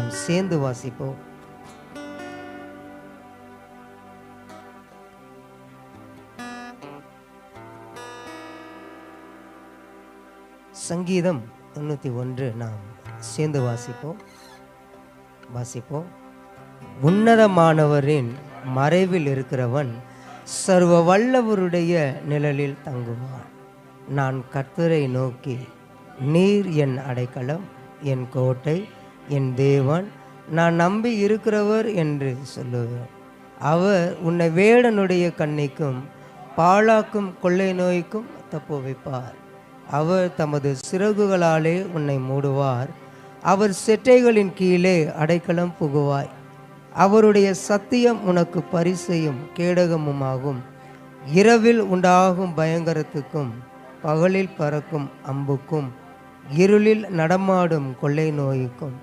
நாம் சேர்ந்து வாசிப்போம். சங்கீதம் 91 நாம் சேர்ந்து வாசிப்போம். உன்னதமானவரின் மறைவில் இருக்கிறவன் சர்வ வல்லவருடைய நிழலில் தங்குவான். நான் கர்த்தரை நோக்கி, நீர் என் அடைக்கலம், என் கோட்டை, என் தேவன், நான் நம்பி இருக்கிறவர் என்று சொல்லுவேன். அவர் உன்னை வேடனுடைய கண்ணிக்கும் பாழாக்கும் கொள்ளை நோய்க்கும் தப்புவிப்பார். அவர் தமது சிறகுகளாலே உன்னை மூடுவார். அவர் செட்டைகளின் கீழே அடைக்கலம் புகுவாய். அவருடைய சத்தியம் உனக்கு பரிசையும் கேடகமுமாகும். இரவில் உண்டாகும் பயங்கரத்துக்கும் பகலில் பறக்கும் அம்புக்கும் இருளில் நடமாடும் கொள்ளை நோய்க்கும்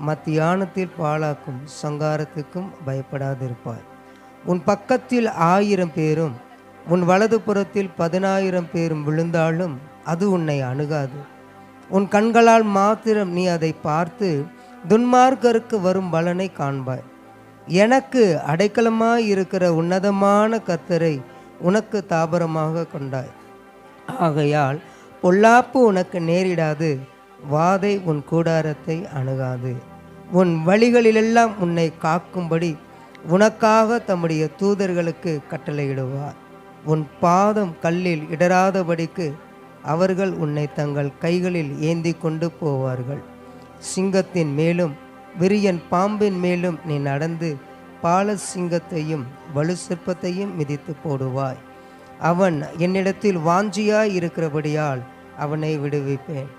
மத்தியானத்தில் பாழாக்கும் சங்காரத்துக்கும் பயப்படாதிருப்பாய். உன் பக்கத்தில் 1000 பேரும் உன் வலது புறத்தில் 10,000 பேரும் விழுந்தாலும் அது உன்னை அணுகாது. உன் கண்களால் மாத்திரம் நீ அதை பார்த்து துன்மார்க்கருக்கு வரும் பலனை காண்பாய். எனக்கு அடைக்கலமாய் இருக்கிற உன்னதமான கர்த்தரை உனக்கு தாபரமாக கொண்டாய். ஆகையால் பொல்லாப்பு உனக்கு நேரிடாது, வாதை உன் கூடாரத்தை அணுகாது. உன் வழிகளிலெல்லாம் உன்னை காக்கும்படி உனக்காக தம்முடைய தூதர்களுக்கு கட்டளையிடுவார். உன் பாதம் கல்லில் இடராதபடிக்கு அவர்கள் உன்னை தங்கள் கைகளில் ஏந்தி கொண்டு போவார்கள். சிங்கத்தின் மேலும் விரியன் பாம்பின் மேலும் நீ நடந்து பால சிங்கத்தையும் வலு சிற்பத்தையும் மிதித்து போடுவாய். அவன் என்னிடத்தில் வாஞ்சியாய் இருக்கிறபடியால் அவனை விடுவிப்பேன்.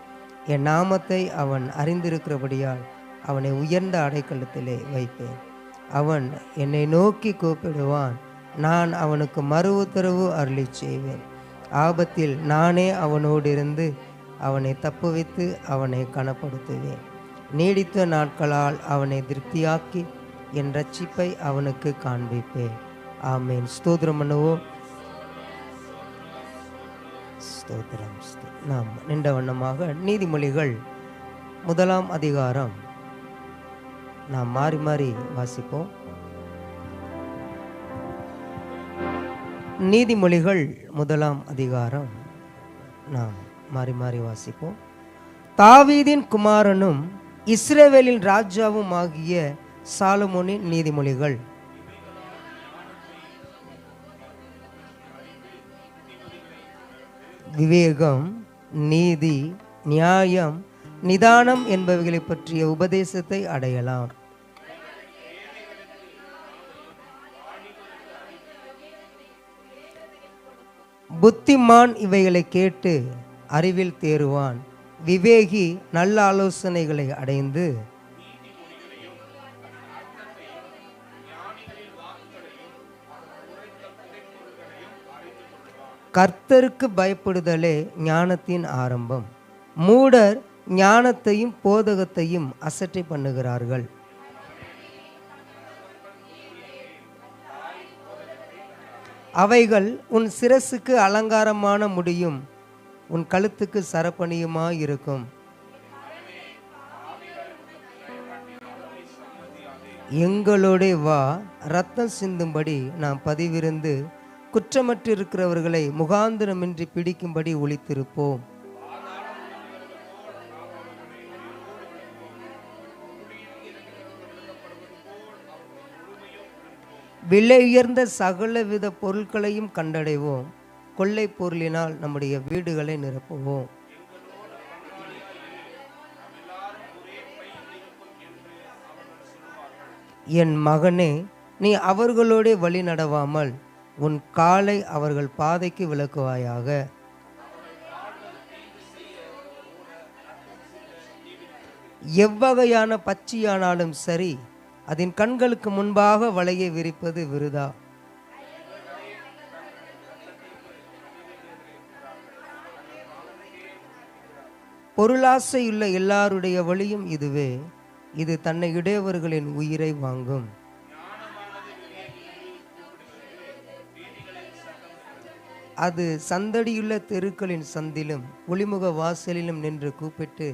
என் நாமத்தை அவன் அறிந்திருக்கிறபடியால் அவனை உயர்ந்த அடைக்கலத்திலே வைப்பேன். அவன் என்னை நோக்கி கூப்பிடுவான், நான் அவனுக்கு மறு உத்தரவு அருளி செய்வேன். ஆபத்தில் நானே அவனோடு இருந்து அவனை தப்புவித்து அவனை கனப்படுத்துவேன். நீடித்த நாட்களால் அவனை திருப்தியாக்கி என் ரட்சிப்பை அவனுக்கு காண்பிப்பேன். ஆமேன். ஸ்தோத்திரம் பண்ணுவோம். ஸ்தோத்திரம். நாம் நின்ற வண்ணமாக நீதிமொழிகள் 1 அதிகாரம் நாம் மாறி மாறி வாசிப்போம். நீதிமொழிகள் 1 அதிகாரம் நாம் மாறி மாறி வாசிப்போம். தாவீதின் குமாரனும் இஸ்ரவேலின் ராஜாவும் ஆகிய சாலமோனின் நீதிமொழிகள். விவேகம், நீதி, நியாயம், நிதானம் என்பவைகளை பற்றிய உபதேசத்தை அடையலாம். புத்திமான் இவைகளை கேட்டு அறிவில் தேறுவான். விவேகி நல்ல ஆலோசனைகளை அடைந்து கர்த்தருக்கு பயப்படுதலே ஞானத்தின் ஆரம்பம். மூடர் ஞானத்தையும் போதகத்தையும் அசட்டை பண்ணுகிறார்கள். அவைகள் உன் சிரசுக்கு அலங்காரமான முடியும், உன் கழுத்துக்கு சரப்பணியுமாயிருக்கும். எங்களோட வா, ரத்தம் சிந்தும்படி நாம் பதிவிருந்து குற்றமற்றிருக்கிறவர்களை முகாந்திரமின்றி பிடிக்கும்படி ஒளித்திருப்போம். விலை உயர்ந்த சகலவித பொருட்களையும் கண்டடைவோம். கொள்ளை பொருளினால் நம்முடைய வீடுகளை நிரப்புவோம். என் மகனே, நீ அவர்களோட வழி நடவாமல் உன் காலை அவர்கள் பாதைக்கு விலக்குவாயாக. எவ்வகையான பட்சியானாலும் சரி, அதன் கண்களுக்கு முன்பாக வலையை விரிப்பது விருதா. பொருளாசையுள்ள எல்லாருடைய வழியும் இதுவே, இது தன்னை இடையவர்களின் உயிரை வாங்கும். அது சந்தடியுள்ள தெருக்களின் சந்திலும் ஒளிமுக வாசலிலும் நின்று கூப்பிட்டு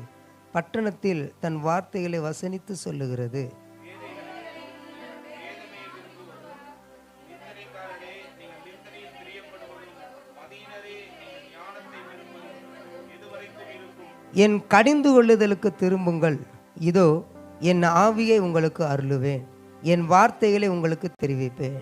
பட்டணத்தில் தன் வார்த்தைகளை வசனித்து சொல்லுகிறது. என் கடிந்து கொள்ளுதலுக்கு திரும்புங்கள், இதோ என் ஆவியை உங்களுக்கு அருளுவேன், என் வார்த்தைகளை உங்களுக்கு தெரிவிப்பேன்.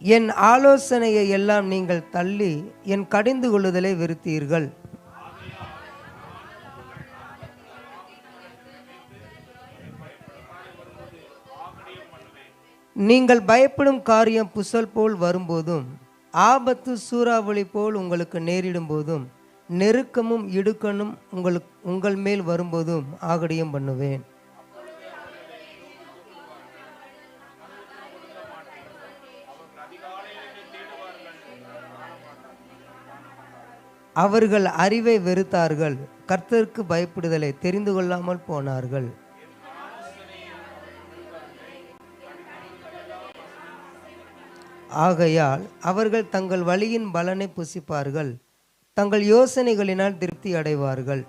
என் ஆலோசனையை எல்லாம் நீங்கள் தள்ளி என் கடிந்து கொள்ளுதலை வெறுத்தீர்கள். நீங்கள் பயப்படும் காரியம் புசல் போல் வரும்போதும், ஆபத்து சூறாவளி போல் உங்களுக்கு நேரிடும் போதும், நெருக்கமும் இடுக்கணும் உங்கள் மேல் வரும்போதும் ஆகடியம் பண்ணுவேன். அவர்கள் அறிவை வெறுத்தார்கள், கர்த்தருக்கு பயப்படுதலை தெரிந்து கொள்ளாமல் போனார்கள். ஆகையால் அவர்கள் தங்கள் வழியின் பலனை புசிப்பார்கள், தங்கள் யோசனைகளினால் திருப்தி அடைவார்கள்.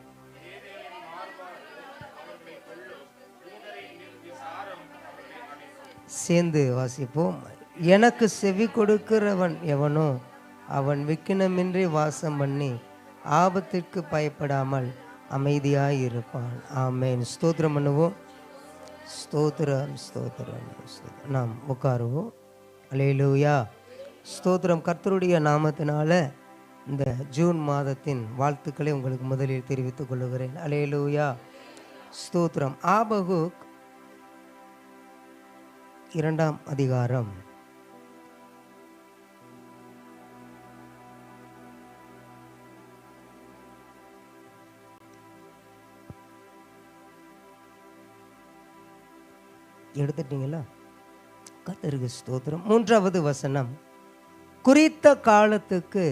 சேர்ந்து வாசிப்போம். எனக்கு செவி கொடுக்கிறவன் எவனோ அவன் விக்கினமின்றி வாசம் பண்ணி ஆபத்திற்கு பயப்படாமல் அமைதியாய் இருப்பான். ஆமேன். ஸ்தோத்திரம் பண்ணுவோம். ஸ்தோத்திரம் ஸ்தோத்திரம் ஸ்தோத்திரம். நாம் உட்காருவோம். அல்லேலூயா. ஸ்தோத்திரம். கர்த்தருடைய நாமத்தினால இந்த ஜூன் மாதத்தின் வாழ்த்துக்களை உங்களுக்கு முதலில் தெரிவித்துக் கொள்ளுகிறேன். அல்லேலூயா. ஸ்தோத்திரம். ஆபகுக் 2ஆம் அதிகாரம் 3வது வசனம். குறித்த காலத்துக்கு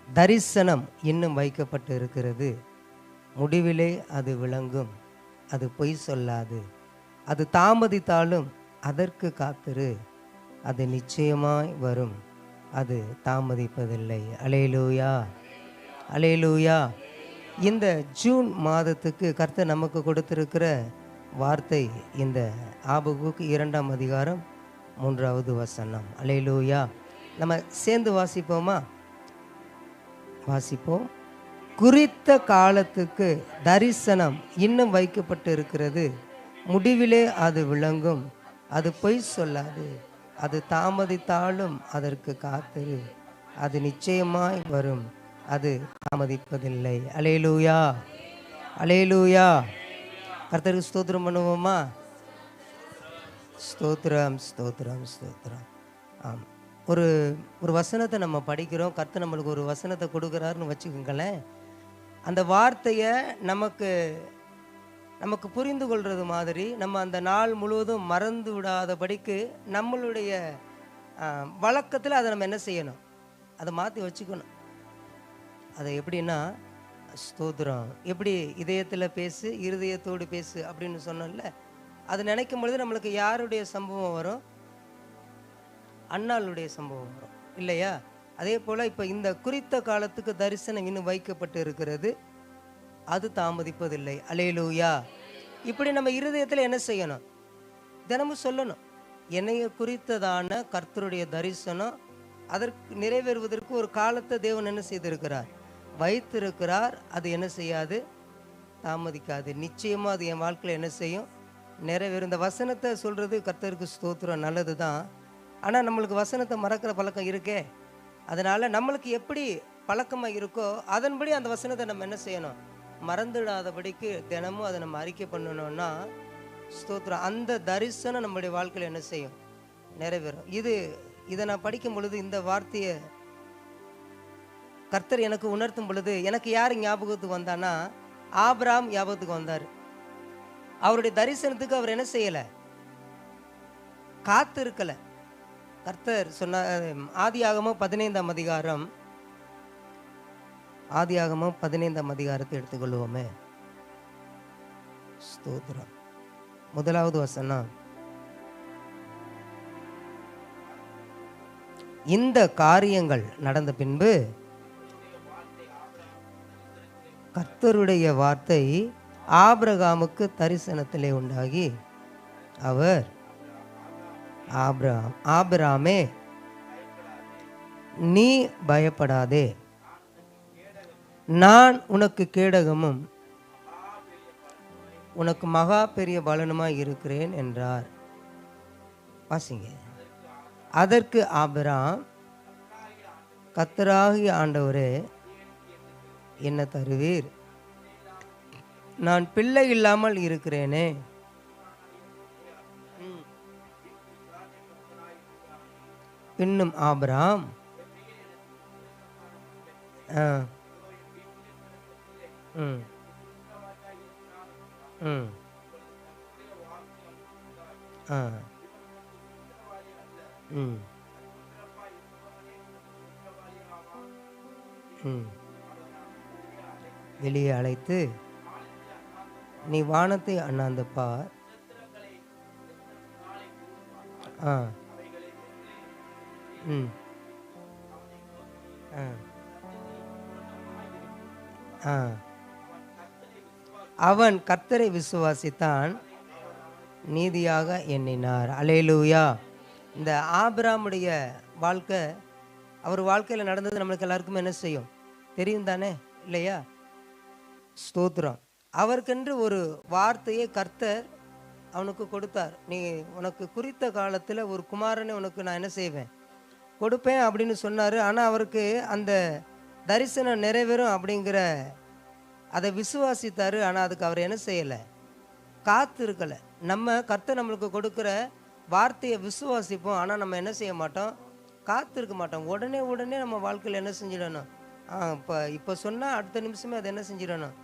தரிசனம் இன்னும் வைக்கப்பட்டு இருக்கிறது, முடிவிலே அது விளங்கும், அது பொய் சொல்லாது, அது தாமதித்தாலும் அதற்கு காத்திரு, அது நிச்சயமாய் வரும், அது தாமதிப்பதில்லை. அல்லேலூயா, அல்லேலூயா. இந்த ஜூன் மாதத்துக்கு கர்த்தர் நமக்கு கொடுத்திருக்கிற வார்த்தை இந்த ஆபகுக் 2ஆம் அதிகாரம் 3வது வசனம். அல்லேலூயா. நம்ம சேர்ந்து வாசிப்போமா? வாசிப்போம். குறித்த காலத்துக்கு தரிசனம் இன்னும் வைக்கப்பட்டு இருக்கிறது, முடிவிலே அது விளங்கும், அது பொய் சொல்லாது, அது தாமதித்தாலும் அதற்கு காத்திரு, அது நிச்சயமாய் வரும், அது தாமதிப்பதில்லை. அல்லேலூயா, அல்லேலூயா. கர்த்தருக்கு ஸ்தோத்திரம் பண்ணுவோமா? ஸ்தோத்திரம் ஸ்தோத்திரம் ஸ்தோத்திரம். ஆம். ஒரு வசனத்தை நம்ம படிக்கிறோம், கர்த்தர் நம்மளுக்கு ஒரு வசனத்தை கொடுக்குறாருன்னு வச்சுக்கோங்களேன். அந்த வார்த்தையை நமக்கு புரிந்து கொள்வது மாதிரி நம்ம அந்த நாள் முழுவதும் மறந்து விடாதபடிக்கு நம்மளுடைய வழக்கத்தில் அதை நம்ம என்ன செய்யணும்? அதை மாற்றி வச்சுக்கணும். அதை எப்படின்னா, ஸ்தோத்திரம், எப்படி இதயத்தில் பேசு, இருதயத்தோடு பேசு அப்படின்னு சொன்னோம்ல, அது நினைக்கும் பொழுது நம்மளுக்கு யாருடைய சம்பவம் வரும்? அன்னாளுடைய சம்பவம் வரும் இல்லையா? அதே போல் இப்போ இந்த குறித்த காலத்துக்கு தரிசனம் இன்னும் வைக்கப்பட்டு இருக்கிறது, அது தாமதிப்பதில்லை. அல்லேலூயா. இப்படி நம்ம இருதயத்தில் என்ன செய்யணும்? தினமும் சொல்லணும், என்னைய குறித்ததான கர்த்தருடைய தரிசனம் அதற்கு நிறைவேறுவதற்கு ஒரு காலத்தை தேவன் என்ன செய்திருக்கிறார்? வைத்திருக்கிறார். அது என்ன செய்யாது? தாமதிக்காது. நிச்சயமாக அது என் வாழ்க்கையில் என்ன செய்யும்? நிறைவேறும். இந்த வசனத்தை சொல்கிறது கர்த்தருக்கு ஸ்தோத்திரம், நல்லது தான். ஆனால் நம்மளுக்கு வசனத்தை மறக்கிற பழக்கம் இருக்கே. அதனால் நம்மளுக்கு எப்படி பழக்கமாக இருக்கோ அதன்படி அந்த வசனத்தை நம்ம என்ன செய்யணும்? மறந்துடாதபடிக்கு தினமும் அதை நம்ம அறிக்கை பண்ணணும்னா, ஸ்தோத்திரம், அந்த தரிசனம் நம்முடைய வாழ்க்கையில் என்ன செய்யும்? நிறைவேறும். இதை நான் படிக்கும் பொழுது, இந்த வார்த்தையை கர்த்தர் எனக்கு உணர்த்தும் பொழுது எனக்கு யார் ஞாபகத்துக்கு வந்தான்னா, ஆபிரகாம் ஞாபகத்துக்கு வந்தார். அவருடைய தரிசனத்துக்கு அவர் என்ன செய்யலை? காத்து இருக்கலை. கர்த்தர் சொன்ன ஆதியாகமம் 15ஆம் அதிகாரம், ஆதியாகமம் 15ஆம் அதிகாரத்தை எடுத்துக்கொள்வோமே. ஸ்தோத்திரம். 1வது வசனம். இந்த காரியங்கள் நடந்த பின்பு கர்த்தருடைய வார்த்தை ஆபிரகாமுக்கு தரிசனத்திலே உண்டாகி அவர், ஆபிரகாமே நீ பயப்படாதே, நான் உனக்கு கேடகமும் உனக்கு மகா பெரிய பலனுமாய் இருக்கிறேன் என்றார். வாசிங்க. அதற்கு ஆபிரகாம், கர்த்தராகிய ஆண்டவரே என்ன தருவீர்? நான் பிள்ளை இல்லாமல் இருக்கிறேனே. இன்னும் ஆபிரகாம் வெளியே அழைத்து, நீ வானத்தை அண்ணாந்து பார், அவன் கர்த்தரை விசுவாசித்தான், நீதியாக எண்ணினார். அல்லேலூயா. இந்த ஆபிரகாமுடைய வாழ்க்கை, அவர் வாழ்க்கையில் நடந்தது நம்மளுக்கு எல்லாருக்குமே என்ன செய்யும் தெரியும் தானே, இல்லையா? ஸ்தோத்திரம். அவருக்கென்று ஒரு வார்த்தையை கர்த்தர் அவனுக்கு கொடுத்தார். நீ உனக்கு குறித்த காலத்தில் ஒரு குமாரனை உனக்கு நான் என்ன செய்வேன், கொடுப்பேன் அப்படின்னு சொன்னார். ஆனால் அவருக்கு அந்த தரிசனம் நிறைவேறும் அப்படிங்கிற அதை விசுவாசித்தார். ஆனால் அதுக்கு அவர் என்ன செய்யலை, காத்து இருக்கலை. நம்ம கர்த்தர் நம்மளுக்கு கொடுக்குற வார்த்தையை விசுவாசிப்போம், ஆனால் நம்ம என்ன செய்ய மாட்டோம், காத்து இருக்க மாட்டோம். உடனே நம்ம வாழ்க்கையில் என்ன செஞ்சிடணும், இப்போ சொன்னால் அடுத்த நிமிஷமே அதை என்ன செஞ்சிடணும்,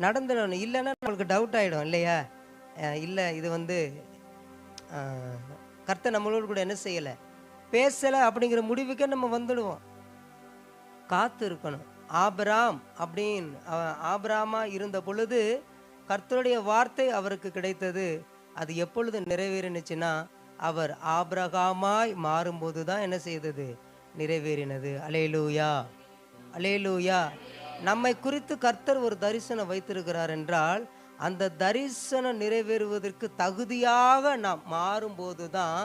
நடந்துடணும். இல்லைன்னா நம்மளுக்கு டவுட் ஆகிடும், இல்லையா? இல்லை, இது கர்த்தர் நம்மளோடு கூட என்ன செய்யலை, பேசலை அப்படிங்கிற முடிவுக்கே நம்ம வந்துடுவோம். காத்து இருக்கணும். ஆபிரகாம் ஆபிரகாமா இருந்த பொழுது கர்த்தருடைய வார்த்தை அவருக்கு கிடைத்தது. அது எப்பொழுது நிறைவேறினுச்சுன்னா, அவர் ஆபிரகாமாய் மாறும்போது தான் என்ன செய்தது, நிறைவேறினது. அல்லேலூயா, அல்லேலூயா. நம்மை குறித்து கர்த்தர் ஒரு தரிசனம் வைத்திருக்கிறார் என்றால், அந்த தரிசனம் நிறைவேறுவதற்கு தகுதியாக நாம் மாறும்போது தான்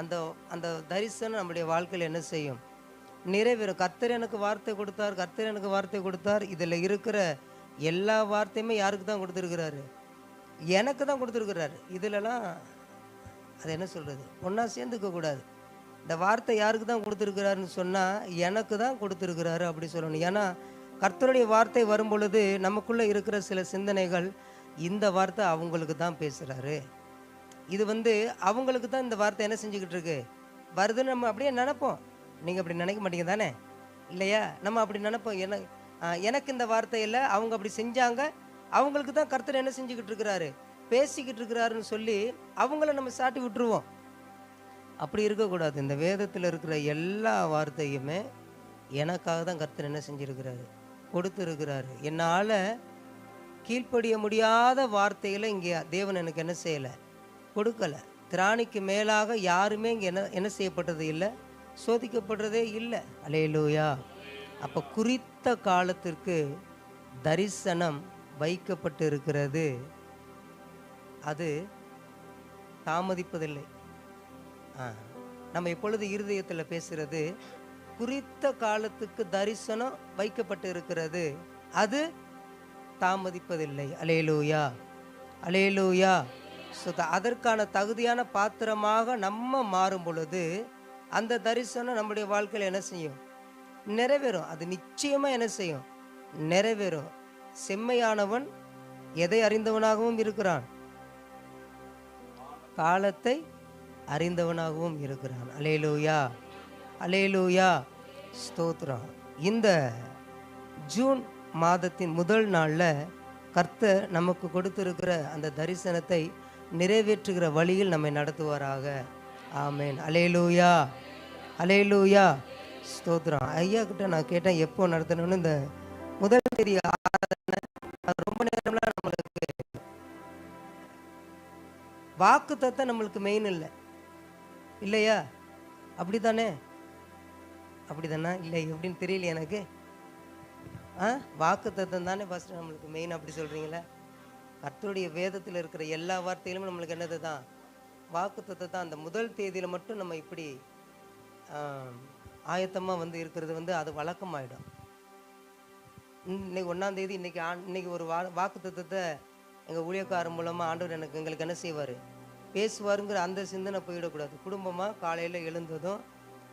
அந்த அந்த தரிசனம் நம்முடைய வாழ்க்கையில் என்ன செய்யும், நிறைவேறும். கர்த்தர் எனக்கு வார்த்தை கொடுத்தார், கர்த்தர் எனக்கு வார்த்தை கொடுத்தார். இதில் இருக்கிற எல்லா வார்த்தையுமே யாருக்கு தான் கொடுத்துருக்கிறாரு, எனக்கு தான் கொடுத்துருக்கிறாரு. இதிலலாம் அது என்ன சொல்கிறது, ஒன்றா சேர்ந்துக்க கூடாது. இந்த வார்த்தை யாருக்கு தான் கொடுத்துருக்கிறாருன்னு சொன்னால் எனக்கு தான் கொடுத்துருக்கிறாரு அப்படி சொல்லணும். ஏன்னா கர்த்தருடைய வார்த்தை வரும் பொழுது நமக்குள்ளே இருக்கிற சில சிந்தனைகள், இந்த வார்த்தை அவங்களுக்கு தான் பேசுகிறாரு, இது அவங்களுக்கு தான் இந்த வார்த்தை என்ன செஞ்சுக்கிட்டு இருக்கு வருதுன்னு நம்ம அப்படியே நினைப்போம். நீங்கள் அப்படி நினைக்க மாட்டீங்க தானே, இல்லையா? நம்ம அப்படி நினைப்போம். எனக்கு இந்த வார்த்தையில் அவங்க அப்படி செஞ்சாங்க, அவங்களுக்கு தான் கர்த்தர் என்ன செஞ்சுக்கிட்டு இருக்கிறாரு, பேசிக்கிட்டு இருக்கிறாருன்னு சொல்லி அவங்கள நம்ம சாட்டி விட்டுருவோம். அப்படி இருக்கக்கூடாது. இந்த வேதத்தில் இருக்கிற எல்லா வார்த்தையுமே எனக்காக தான் கர்த்தர் என்ன செஞ்சுருக்கிறாரு, கொடுத்துருக்கிறாரு. என்னால் கீழ்ப்படிய முடியாத வார்த்தைகளை இங்கே தேவன் எனக்கு என்ன செய்யலை, கொடுக்கலை. திராணிக்கு மேலாக யாருமே இங்கே என்ன செய்யப்பட்டது இல்லை, சோதிக்கப்படுறதே இல்லை. அல்லேலூயா. அப்போ குறித்த காலத்திற்கு தரிசனம் வைக்கப்பட்டு இருக்கிறது, அது தாமதிப்பதில்லை. நம்ம எப்பொழுது இருதயத்தில் பேசுகிறது, குறித்த காலத்துக்கு தரிசனம் வைக்கப்பட்டு இருக்கிறது, அது தாமதிப்பதில்லை. அல்லேலூயா, அல்லேலூயா. அதற்கான தகுதியான பாத்திரமாக நம்ம மாறும் பொழுது அந்த தரிசனம் நம்முடைய வாழ்க்கையில் என்ன செய்யும், நிறைவேறும். அது நிச்சயமாக என்ன செய்யும், நிறைவேறும். செம்மையானவன் எதை அறிந்தவனாகவும் இருக்கிறான், காலத்தை அறிந்தவனாகவும் இருக்கிறான். அல்லேலூயா, அல்லேலூயா, ஸ்தோத்திரம். இந்த ஜூன் மாதத்தின் முதல் நாளில் கர்த்தர் நமக்கு கொடுத்திருக்கிற அந்த தரிசனத்தை நிறைவேற்றுகிற வழியில் நம்மை நடத்துவாராக. ஆமேன். அல்லேலூயா, அல்லேலூயா, ஸ்தோத்திரம். ஐயா கிட்ட நான் கேட்டேன் எப்போ நடத்தணும்னு. இந்த முதல் தேதி ஆராதனை ரொம்ப நேரம்லாம் நம்மளுக்கு வாக்கு தத்தம் நம்மளுக்கு மெயின் இல்லை, இல்லையா? அப்படி தானே? அப்படிதானா? இல்லை எப்படின்னு தெரியல எனக்கு. வாக்கு தத்தம் தானே ஃபஸ்ட்டு நம்மளுக்கு மெயின். அப்படி சொல்கிறீங்களா? கர்த்தருடைய வேதத்தில் இருக்கிற எல்லா வார்த்தையிலுமே நம்மளுக்கு என்னது தான்? வாக்கு தத்தம் தான். அந்த முதல் தேதியில் மட்டும் நம்ம இப்படி ஆயத்தமாக வந்து இருக்கிறது வந்து அது வழக்கமாயிடும். இன்னைக்கு 1ஆம் தேதி, இன்னைக்கு ஒரு வாக்கு தத்தத்தை எங்கள் ஊழியக்காரர் மூலமாக ஆண்டவர் எங்களுக்கு என்ன செய்வார், பேசுவாருங்கிற அந்த சிந்தனை போயிடக்கூடாது. குடும்பமாக காலையில் எழுந்ததும்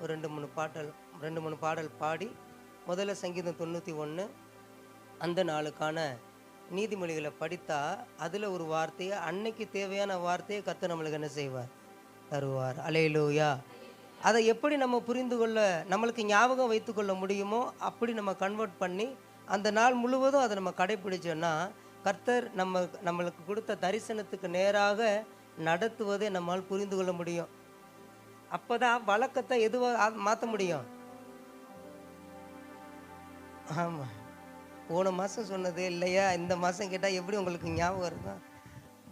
ஒரு 2-3 பாடல் பாடி, முதல்ல சங்கீதம் 91 அந்த நாளுக்கான நீதிமொழிகளை படித்தா அதில் ஒரு வார்த்தையை, அன்னைக்கு தேவையான வார்த்தையை கர்த்தர் நம்மளுக்கு என்ன செய்வார், தருவார். அல்லேலூயா. அதை எப்படி நம்ம புரிந்து கொள்ள, நம்மளுக்கு ஞாபகம் வைத்துக்கொள்ள முடியுமோ அப்படி நம்ம கன்வெர்ட் பண்ணி அந்த நாள் முழுவதும் அதை நம்ம கடைப்பிடிச்சோன்னா கர்த்தர் நம்மளுக்கு கொடுத்த தரிசனத்துக்கு நேராக நடத்துவதை நம்மால் புரிந்து கொள்ள முடியும். அப்போ தான் வழக்கத்தை எதுவாக மாற்ற முடியும். ஆமாம், போன மாதம் சொன்னது இல்லையா, இந்த மாதம் கேட்டால் எப்படி உங்களுக்கு ஞாபகம் இருக்கும்?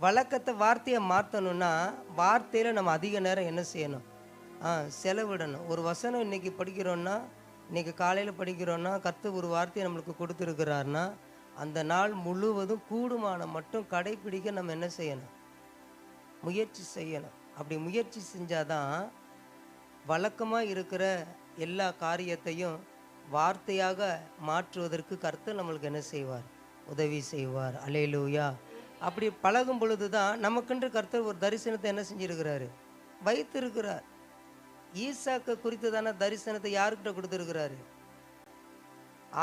வழக்கத்தை வார்த்தையை மாற்றணுன்னா வார்த்தையில் நம்ம அதிக நேரம் என்ன செய்யணும், செலவிடணும். ஒரு வசனம் இன்றைக்கி படிக்கிறோன்னா, இன்றைக்கி காலையில் படிக்கிறோன்னா, கர்த்தர் ஒரு வார்த்தையை நம்மளுக்கு கொடுத்துருக்கிறாருன்னா அந்த நாள் முழுவதும் கூடுமான மட்டும் கடைப்பிடிக்க நம்ம என்ன செய்யணும், முயற்சி செய்யணும். அப்படி முயற்சி செஞ்சாதான் வழக்கமாக இருக்கிற எல்லா காரியத்தையும் வார்த்தையாக மாற்றுவதற்கு கர்த்தர் நம்மளுக்கு என்ன செய்வார், உதவி செய்வார். அல்லேலூயா. அப்படி பழகும் பொழுது தான் நமக்கென்று கர்த்தர் ஒரு தரிசனத்தை என்ன செஞ்சிருக்கிறாரு, வைத்திருக்கிறார். ஈசாக்கை குறித்ததான தரிசனத்தை யாருக்கிட்ட கொடுத்துருக்கிறாரு,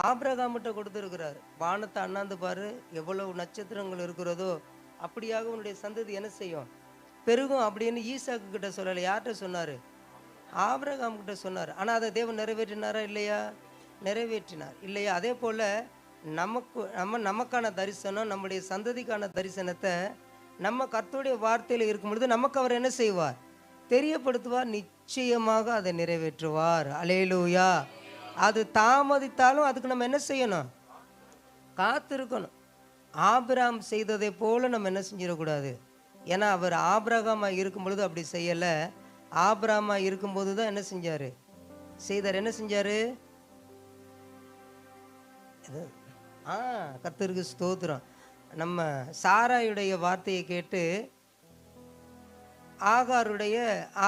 ஆபிரகாமிட்ட கொடுத்துருக்கிறார். வானத்தை அண்ணாந்து பாரு, எவ்வளவு நட்சத்திரங்கள் இருக்கிறதோ அப்படியாக உன்னுடைய சந்ததி என்ன செய்யும், பெருகும் அப்படின்னு ஈசாக்கு கிட்ட சொல்லலை. யார்கிட்ட சொன்னார், ஆபிரகாம் கிட்ட சொன்னார். ஆனால் அதை தேவன் நிறைவேற்றினாரா இல்லையா, நிறைவேற்றினார் இல்லையா. அதே போல் நமக்கான தரிசனம், நம்முடைய சந்ததிக்கான தரிசனத்தை நம்ம கர்த்தருடைய வார்த்தையில் இருக்கும் பொழுது நமக்கு அவர் என்ன செய்வார், தெரியப்படுத்துவார். நிச்சயமாக அதை நிறைவேற்றுவார். அல்லேலூயா. அது தாமதித்தாலும் அதுக்கு நம்ம என்ன செய்யணும், காத்திருக்கணும். ஆபிரகாம் செய்ததை போல நம்ம என்ன செஞ்சிடக்கூடாது. ஏன்னா அவர் ஆபிரகாமாக இருக்கும் பொழுது அப்படி செய்யலை. ஆபிரகாமாக இருக்கும்போது தான் என்ன செஞ்சார், என்ன செஞ்சார், கர்த்தருக்கு ஸ்தோத்திரம். நம்ம சாராயுடைய வார்த்தையை கேட்டு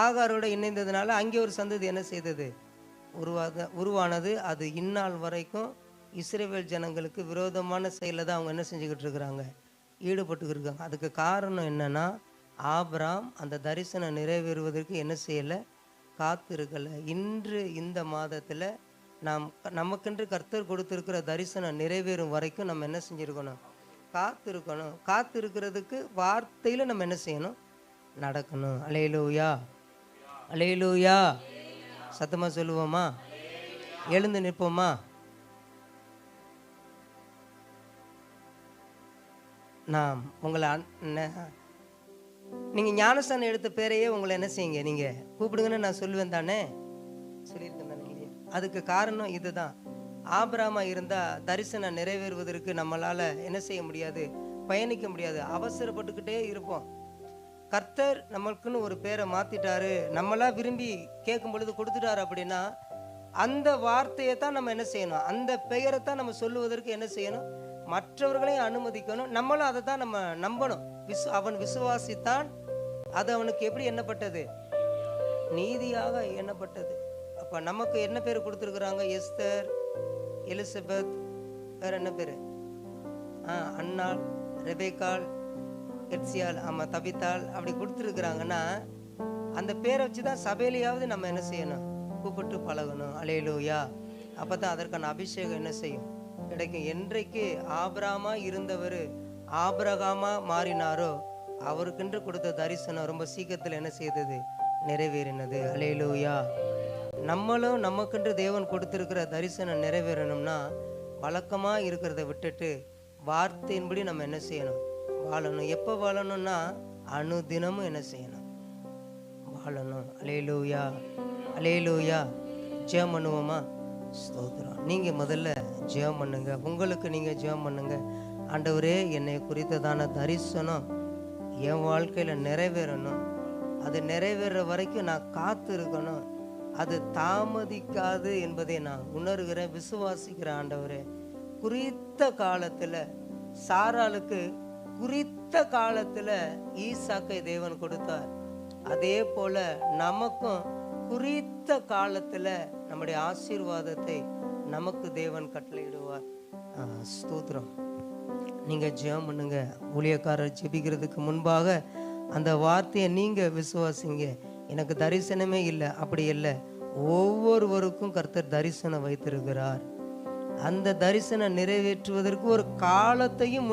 ஆகாரோட இணைந்ததுனால அங்கே ஒரு சந்ததி என்ன செய்தது, உருவானது. அது இந்நாள் வரைக்கும் இஸ்ரவேல் ஜனங்களுக்கு விரோதமான செயலில் தான் அவங்க என்ன செஞ்சுக்கிட்டு இருக்கிறாங்க, ஈடுபட்டுக்கிட்டு இருக்காங்க. அதுக்கு காரணம் என்னன்னா, ஆபிரகாம் அந்த தரிசனம் நிறைவேறுவதற்கு என்ன செய்யலை, காத்திருக்கலை. இன்று இந்த மாதத்தில் நமக்கென்று கர்த்தர் கொடுத்துருக்கிற தரிசனம் நிறைவேறும் வரைக்கும் நம்ம என்ன செஞ்சுருக்கணும், காத்திருக்கணும். காத்திருக்கிறதுக்கு வார்த்தையில் நம்ம என்ன செய்யணும், நடக்கணும். அல்லேலூயா, அல்லேலூயா. சத்தமாக சொல்லுவோமா, எழுந்து நிற்போமா. நான் உங்களை நீங்கள் ஞானஸ்தானம் எடுத்த பேரையே உங்களை என்ன செய்யுங்க, நீங்கள் கூப்பிடுங்கன்னு நான் சொல்லுவேன் தானே, சொல்லியிருக்கேன் தானே. அதுக்கு காரணம் இதுதான். ஆபிரகாமா இருந்தால் தரிசனம் நிறைவேறுவதற்கு நம்மளால் என்ன செய்ய முடியாது, பயணிக்க முடியாது. அவசரப்பட்டுக்கிட்டே இருப்போம். கர்த்தர் நம்மளுக்குன்னு ஒரு பேரை மாற்றிட்டாரு, நம்மளா விரும்பி கேட்கும் பொழுது கொடுத்துட்டாரு அப்படின்னா அந்த வார்த்தையை தான் நம்ம என்ன செய்யணும், அந்த பெயரை தான் நம்ம சொல்லுவதற்கு என்ன செய்யணும், மற்றவர்களையும் அனுமதிக்கணும். நம்மளும் அதை தான் நம்ம நம்பணும். அவன் விசுவாசித்தான், அது அவனுக்கு எப்படி எண்ணப்பட்டது, நீதியாக எண்ணப்பட்டது. அப்போ நமக்கு என்ன பேர் கொடுத்துருக்குறாங்க, எஸ்தர், எலிசபெத், வேற என்ன பேர், அன்னாள், ரெபேக்காள், எட்சியால், ஆமாம் தபித்தாள், அப்படி கொடுத்துருக்குறாங்கன்னா அந்த பேரை வச்சு தான் சபையிலையாவது நம்ம என்ன செய்யணும், கூப்பிட்டு பழகணும். அல்லேலூயா. அப்போ தான் அதற்கான அபிஷேகம் என்ன செய்யும், கிடைக்கும். என்றைக்கு ஆபிரகாமா இருந்தவர் ஆபிரகாமா மாறினாரோ அவருக்கென்று கொடுத்த தரிசனம் ரொம்ப சீக்கிரத்தில் என்ன செய்தது, நிறைவேறினது. அல்லேலூயா. நம்மளும் நமக்கென்று தேவன் கொடுத்திருக்கிற தரிசனம் நிறைவேறணும்னா வழக்கமாக இருக்கிறத விட்டுட்டு வார்த்தையின்படி நம்ம என்ன செய்யணும், வாழணும். எப்போ வாழணும்னா அனுதினமும் என்ன செய்யணும், வாழணும். அல்லேலூயா, அல்லேலூயா. ஜெபம் பண்ணுவோமா. ஸ்தோத்திரம். நீங்கள் முதல்ல ஜெபம் பண்ணுங்க, உங்களுக்கு நீங்கள் ஜெபம் பண்ணுங்க. ஆண்டவரே, என்னை குறித்ததான தரிசனம் என் வாழ்க்கையில் நிறைவேறணும், அது நிறைவேற வரைக்கும் நான் காத்து இருக்கணும். அது தாமதிக்காது என்பதை நான் உணர்கிறேன், விசுவாசிக்கிறேன். ஆண்டவரே, குறித்த காலத்துல சாராளுக்கு குறித்த காலத்துல ஈசாக்கை தேவன் கொடுத்தார். அதே போல நமக்கும் குறித்த காலத்துல நம்முடைய ஆசீர்வாதத்தை நமக்கு தேவன் கட்டளையிடுவார். ஸ்தோத்திரம். நீங்க ஜெபம் பண்ணுங்க. ஊழியக்காரர் ஜெபிக்கிறதுக்கு முன்பாக அந்த வார்த்தையை நீங்க விசுவாசிங்க. எனக்கு தரிசனமே இல்லை, அப்படி இல்லை. ஒவ்வொருவருக்கும் கர்த்தர் தரிசனம் வைத்திருக்கிறார். அந்த தரிசனம் நிறைவேற்றுவதற்கு ஒரு காலத்தையும்